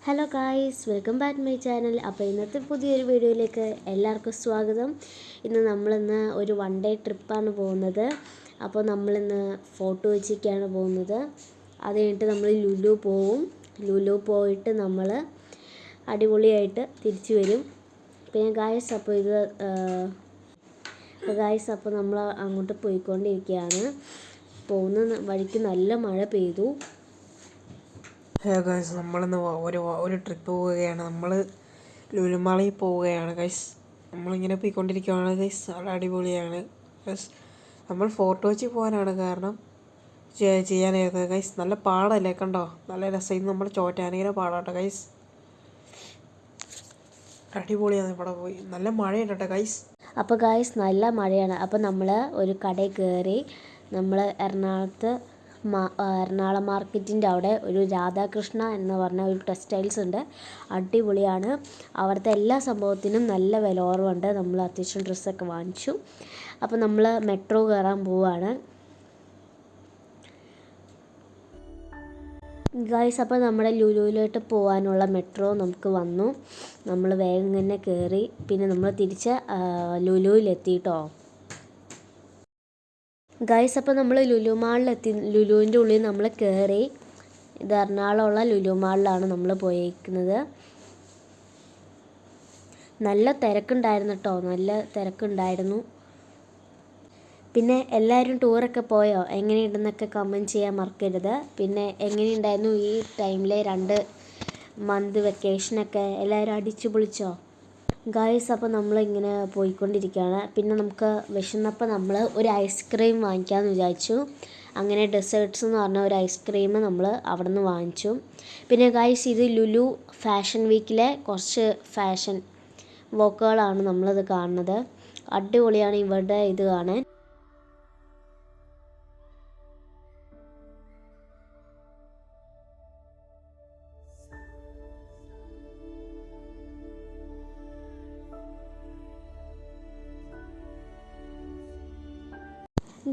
Hello guys, welcome back my channel. അപ്പോൾ ഇന്നത്തെ പുതിയൊരു വീഡിയോയിലേക്ക് എല്ലാവർക്കും സ്വാഗതം. നമ്മളിന്ന് ഒരു വൺ ഡേ ട്രിപ്പാണ് പോകുന്നത്. അപ്പോൾ നമ്മളിന്ന് ഫോർട്ട് കൊച്ചിക്കാണ് പോകുന്നത്. അത് കഴിഞ്ഞിട്ട് നമ്മൾ ലുലു പോവും. ലുലു പോയിട്ട് നമ്മൾ അടിപൊളിയായിട്ട് തിരിച്ചു വരും. പിന്നെ ഗായ്സ് അപ്പോൾ നമ്മൾ അങ്ങോട്ട് പോയിക്കൊണ്ടിരിക്കുകയാണ്. പോകുന്ന വഴിക്ക് നല്ല മഴ പെയ്തു. ഗൈസ്, നമ്മളിന്ന് ഒരു ട്രിപ്പ് പോവുകയാണ്. നമ്മൾ ലുലുമാളിൽ പോവുകയാണ് ഗൈസ്. നമ്മളിങ്ങനെ പോയിക്കൊണ്ടിരിക്കുകയാണ് ഗൈസ്. നല്ല അടിപൊളിയാണ് ഗൈസ്. നമ്മൾ ഫോർട്ട് കൊച്ചി പോകാനാണ് കാരണം ചെയ്യാനായിരുന്നത് ഗൈസ്. നല്ല പാടല്ലേ, കണ്ടോ, നല്ല രസം. നമ്മൾ ചോറ്റാനിങ്ങനെ പാടാട്ടോ ഗൈസ്. അടിപൊളിയാണ് ഇവിടെ പോയി. നല്ല മഴയുണ്ട് കേട്ടോ ഗൈസ്. അപ്പോൾ ഗൈസ് നല്ല മഴയാണ്. അപ്പോൾ നമ്മൾ ഒരു കടയിൽ കയറി. നമ്മൾ എറണാകുളം മാർക്കറ്റിൻ്റെ അവിടെ ഒരു രാധാകൃഷ്ണ എന്ന് പറഞ്ഞ ഒരു ടെക്സ്റ്റൈൽസ് ഉണ്ട്. അടിപൊളിയാണ്. അവിടുത്തെ എല്ലാ സംഭവത്തിനും നല്ല വില കുറവുണ്ട്. നമ്മൾ അത്യാവശ്യം ഡ്രസ്സൊക്കെ വാങ്ങിച്ചു. അപ്പോൾ നമ്മൾ മെട്രോ കയറാൻ പോവുകയാണ് ഗൈസ്. അപ്പോൾ നമ്മുടെ ലുലുവിലോട്ട് പോകാനുള്ള മെട്രോ നമുക്ക് വന്നു. നമ്മൾ വേഗം തന്നെ കയറി. പിന്നെ നമ്മൾ തിരിച്ച് ലുലുവിലെത്തിയിട്ടോ ഗൈസ്. അപ്പോൾ നമ്മൾ ലുലു മാളിലെത്തി. ലുലുവിൻ്റെ ഉള്ളിൽ നമ്മൾ കയറി. ഇത് എറണാകുളമുള്ള ലുലു മാളിലാണ് നമ്മൾ പോയിരിക്കുന്നത്. നല്ല തിരക്കുണ്ടായിരുന്നു കേട്ടോ, നല്ല തിരക്കുണ്ടായിരുന്നു. പിന്നെ എല്ലാവരും ടൂറൊക്കെ പോയോ? എങ്ങനെയുണ്ടെന്നൊക്കെ കമൻറ്റ് ചെയ്യാൻ മറക്കരുത്. പിന്നെ എങ്ങനെയുണ്ടായിരുന്നു ഈ ടൈമിലെ 2 മന്ത് വെക്കേഷനൊക്കെ? എല്ലാവരും അടിച്ചു പൊളിച്ചോ ഗായ്സ്? അപ്പോൾ നമ്മളിങ്ങനെ പോയിക്കൊണ്ടിരിക്കുകയാണ്. പിന്നെ നമുക്ക് വിശന്നപ്പോൾ നമ്മൾ ഒരു ഐസ്ക്രീം വാങ്ങിക്കാമെന്ന് വിചാരിച്ചു. അങ്ങനെ ഡെസേർട്ട്സ് എന്ന് പറഞ്ഞ ഒരു ഐസ്ക്രീം നമ്മൾ അവിടെ നിന്ന് വാങ്ങിച്ചു. പിന്നെ ഗായ്സ്, ഇത് ലുലു ഫാഷൻ വീക്കിലെ കുറച്ച് ഫാഷൻ വോക്കുകളാണ് നമ്മളത് കാണുന്നത്. അടിപൊളിയാണ് ഇവരുടെ ഇത് കാണാൻ.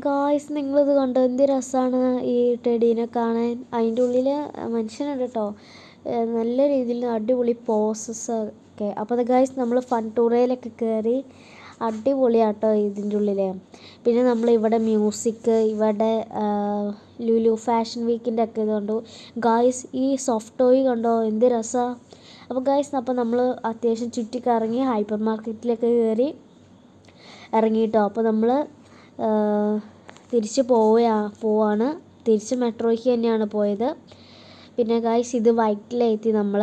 ഗായ്സ്, നിങ്ങളിത് കണ്ടോ? എന്ത് രസമാണ് ഈ ടെഡീനെ കാണാൻ. അതിൻ്റെ ഉള്ളിൽ മനുഷ്യനുണ്ട് കേട്ടോ. നല്ല രീതിയിൽ അടിപൊളി പോസസ്സൊക്കെ. അപ്പോൾ അത് ഗായ്സ്, നമ്മൾ ഫൺ ടൂറയിലൊക്കെ കയറി. അടിപൊളിയാട്ടോ ഇതിൻ്റെ ഉള്ളിൽ. പിന്നെ നമ്മൾ ഇവിടെ മ്യൂസിക്, ഇവിടെ ലുലു ഫാഷൻ വീക്കിൻ്റെ ഒക്കെ ഇത് കണ്ടു ഗായ്സ്. ഈ സോഫ്റ്റ് ടോയ് കണ്ടോ, എന്ത് രസമാണ്. അപ്പോൾ ഗായ്സ്, അപ്പോൾ നമ്മൾ അത്യാവശ്യം ചുറ്റിക്കറങ്ങി ഹൈപ്പർ മാർക്കറ്റിലൊക്കെ കയറി ഇറങ്ങിയിട്ടോ. അപ്പോൾ നമ്മൾ തിരിച്ച് പോവാണ്. തിരിച്ച് മെട്രോയ്ക്ക് തന്നെയാണ് പോയത്. പിന്നെ ഗായ്സ്, ഇത് വൈറ്റിലെത്തി. നമ്മൾ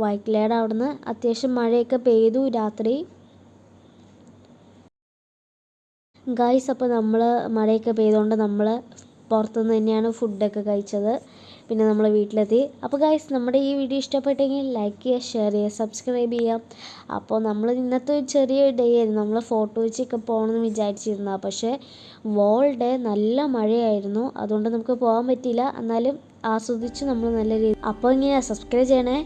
വൈറ്റിലയുടെ അവിടുന്ന് അത്യാവശ്യം മഴയൊക്കെ പെയ്തു രാത്രി ഗായ്സ്. അപ്പോൾ നമ്മൾ മഴയൊക്കെ പെയ്തുകൊണ്ട് നമ്മൾ പുറത്തുനിന്ന് തന്നെയാണ് ഫുഡൊക്കെ കഴിച്ചത്. പിന്നെ നമ്മൾ വീട്ടിലെത്തി. അപ്പോൾ ഗായ്സ്, നമ്മുടെ ഈ വീഡിയോ ഇഷ്ടപ്പെട്ടെങ്കിൽ ലൈക്ക് ചെയ്യുക, ഷെയർ ചെയ്യുക, സബ്സ്ക്രൈബ് ചെയ്യാം. അപ്പോൾ നമ്മൾ ഇന്നത്തെ ഒരു ചെറിയ ഡേ ആയിരുന്നു. നമ്മൾ ഫോർട്ട് കൊച്ചിയൊക്കെ പോകണമെന്ന് വിചാരിച്ചിരുന്നതാണ്. പക്ഷേ വോൾ ഡേ നല്ല മഴയായിരുന്നു. അതുകൊണ്ട് നമുക്ക് പോകാൻ പറ്റിയില്ല. എന്നാലും ആസ്വദിച്ച് നമ്മൾ നല്ല രീതി. അപ്പോൾ ഇങ്ങനെ സബ്സ്ക്രൈബ് ചെയ്യണേ.